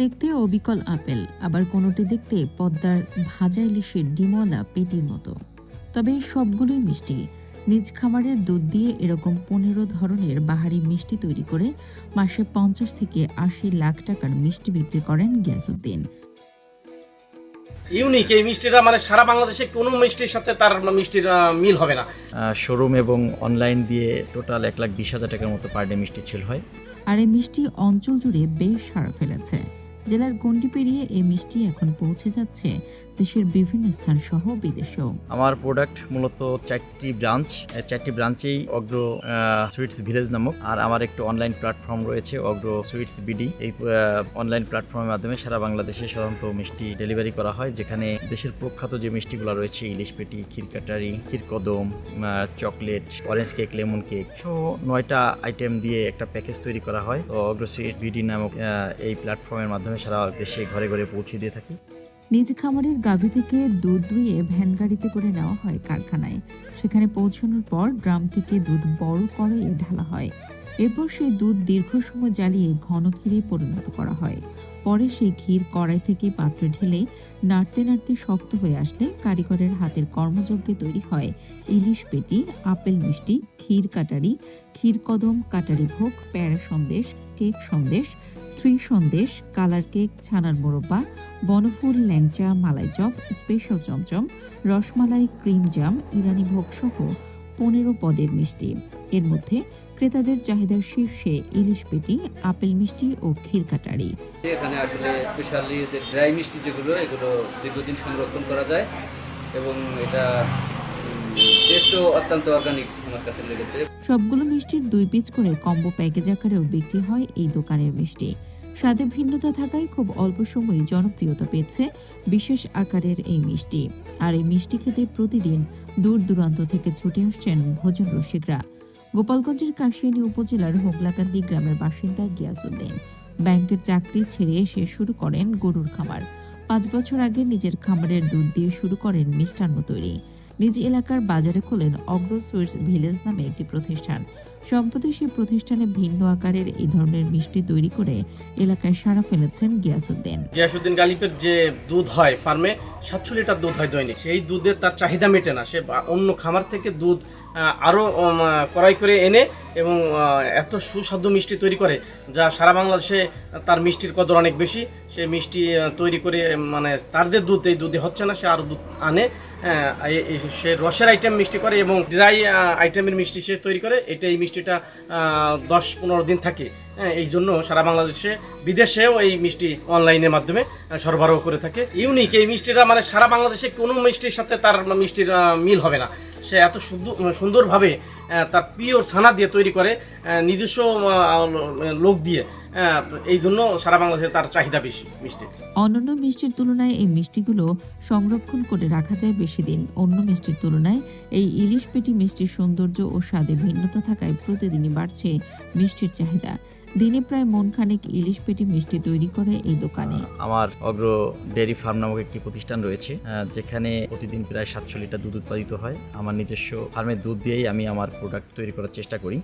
দেখতে অবিকল আপেল, আবার কোনোটি দেখতে পদ্মার ভাজা ইলিশের ডিমওয়ালা পেটির মতো। তবে সবগুলোই মিষ্টি। নিজ খামারের দুধ দিয়ে এরকম ১৫ ধরনের বাহারি মিষ্টি তৈরি করে মাসে ৫০ থেকে ৮০ লাখ টাকার মিষ্টি বিক্রি করেন গিয়াসউদ্দিন। ইউনিক এই মিষ্টিটা, মানে সারা বাংলাদেশে কোনো মিষ্টির সাথে তার মিষ্টির মিল হবে না। শোরুম এবং অনলাইন দিয়ে টোটাল ১,২০,০০০ টাকার মতো পার ডে মিষ্টি সেল হয়। আর এই মিষ্টি অঞ্চল জুড়ে বেশ সাড়া ফেলেছে। জেলার গণ্ডি পেরিয়ে এই মিষ্টি এখন পৌঁছে যাচ্ছে দেশের বিভিন্ন স্থান সহ বিদেশেও। আমার প্রোডাক্ট মূলত ৪টি ব্রাঞ্চেই অগ্র সুইটস ভিলেজ নামক, আর আমার একটু অনলাইন প্ল্যাটফর্ম রয়েছে অগ্র সুইটস বিডি। এই অনলাইন প্ল্যাটফর্মের মাধ্যমে সারা বাংলাদেশে সাধারণত মিষ্টি ডেলিভারি করা হয়, যেখানে দেশের প্রখ্যাত যে মিষ্টিগুলো রয়েছে ইলিশ পেটি, ক্ষীরকাটারি, ক্ষীরকদম, chocolate, orange cake, lemon cake সহ ৯টা আইটেম দিয়ে একটা প্যাকেজ তৈরি করা হয়। তো অগ্র সুইট বিডি নামক এই প্ল্যাটফর্মের মাধ্যমে সারা দেশে ঘরে ঘরে পৌঁছে দিয়ে থাকি। নিজ খামারের গাভী থেকে দুধ দুইয়ে ভ্যান গাড়িতে করে নেওয়া হয় কারখানায়। সেখানে পৌঁছানোর পর ড্রাম থেকে দুধ বড় কড়াইয়ে ঢালা হয়। এরপর সেই দুধ দীর্ঘ সময় জ্বালিয়ে ঘন ক্ষীরে পরিণত করা হয়। পরে সেই ক্ষীর কড়াই থেকে পাত্রে ঢেলে নাড়তে নাড়তে শক্ত হয়ে আসলে কারিগরের হাতের কর্মযজ্ঞে তৈরি হয় ইলিশ পেটি, আপেল মিষ্টি, ক্ষীর কাটারি, ক্ষীরকদম, কাটারি ভোগ, প্যারা sandesh, cake sandesh, sandesh, colour cake, ছানার মোরব্বা, বনফুল, ল্যাংচা, মালাই চপ, স্পেশাল চমচম, রসমালাই, ক্রিম জাম, ইরানি ভোগ সহ ১৫ পদের মিষ্টি। এর মধ্যে ক্রেতাদের চাহিদার শীর্ষে ইলিশ পেটি, আপেল মিষ্টি ও ক্ষীর কাটারি। এখানে আসলে স্পেশালি যে ড্রাই মিষ্টি যেগুলো, এগুলো দীর্ঘদিন সংরক্ষণ করা যায় এবং এটা টেস্টও অত্যন্ত অর্গানিক আমার কাছে লেগেছে। সবগুলো মিষ্টির ২ পিস করে কম্বো প্যাকেজ আকারেও বিক্রি হয় এই দোকানের মিষ্টি। স্বাদে ভিন্নতা থাকায় খুব অল্প সময়ে জনপ্রিয়তা পেয়েছে বিশেষ আকারের এই মিষ্টি। আর এই মিষ্টি খেতে প্রতিদিন দূর দূরান্ত থেকে ছুটে আসছেন ভোজন রসিকরা। গোপালগঞ্জের কাশিয়ানী উপজেলার হোগলাকান্দি গ্রামের বাসিন্দা গিয়াসউদ্দিন ব্যাংকের চাকরি ছেড়ে এসে শুরু করেন গরুর খামার। ৫ বছর আগে নিজের খামারের দুধ দিয়ে শুরু করেন মিষ্টান্ন তৈরি। নিজ এলাকার বাজারে খোলেন অগ্র সুইটস ভিলেজ নামে একটি প্রতিষ্ঠান। সম্প্রতি সেই প্রতিষ্ঠানে ভিন্ন আকারের এই ধরনের মিষ্টি তৈরি করে এলাকায় সাড়া ফেলেছেন গিয়াসউদ্দিন গালিবের যে দুধ হয় ফার্মে ৭০০ লিটার দুধ হয় দৈনিক। সেই দুধের তার চাহিদা মেটে না। সে অন্য খামার থেকে দুধ আরও ক্রয় করে এনে এবং এত সুস্বাদু মিষ্টি তৈরি করে, যা সারা বাংলাদেশে তার মিষ্টির কদর অনেক বেশি। সে মিষ্টি তৈরি করে, মানে তার যে দুধ, এই দুধে হচ্ছে না, সে আরও দুধ আনে। সে রসের আইটেম মিষ্টি করে এবং ড্রাই আইটেমের মিষ্টি সে তৈরি করে। এই মিষ্টিটা ১০-১৫ দিন থাকে। এই জন্য সারা বাংলাদেশে বিদেশেও এই মিষ্টি অনলাইনের মাধ্যমে সরবরাহ করে থাকে। ইউনিক এই মিষ্টিটা, মানে সারা বাংলাদেশে কোনো মিষ্টির সাথে তার মিষ্টির মিল হবে না। সে এত সুন্দরভাবে তার পিওর ছানা দিয়ে তৈরি করে, নিজস্ব লোক দিয়ে। এই জন্য সারা বাংলাদেশে তার চাহিদা বেশি মিষ্টি। অন্যান্য মিষ্টির তুলনায় এই মিষ্টিগুলো সংরক্ষণ করে রাখা যায় বেশি দিন। অন্য মিষ্টির তুলনায় এই ইলিশ পেটি মিষ্টির সৌন্দর্য ও স্বাদে ভিন্নতা থাকায় প্রতিদিনই বাড়ছে মিষ্টির চাহিদা। দিনে প্রায় মন খানেক ইলিশ পেটি মিষ্টি তৈরি করে এই দোকানে। আমার অগ্র ডেয়ারি ফার্ম নামক একটি প্রতিষ্ঠান রয়েছে, যেখানে প্রতিদিন প্রায় ৭০০ লিটার দুধ উৎপাদিত হয়। আমার নিজস্ব ফার্মের দুধ দিয়েই আমি আমার প্রোডাক্ট তৈরি করার চেষ্টা করি।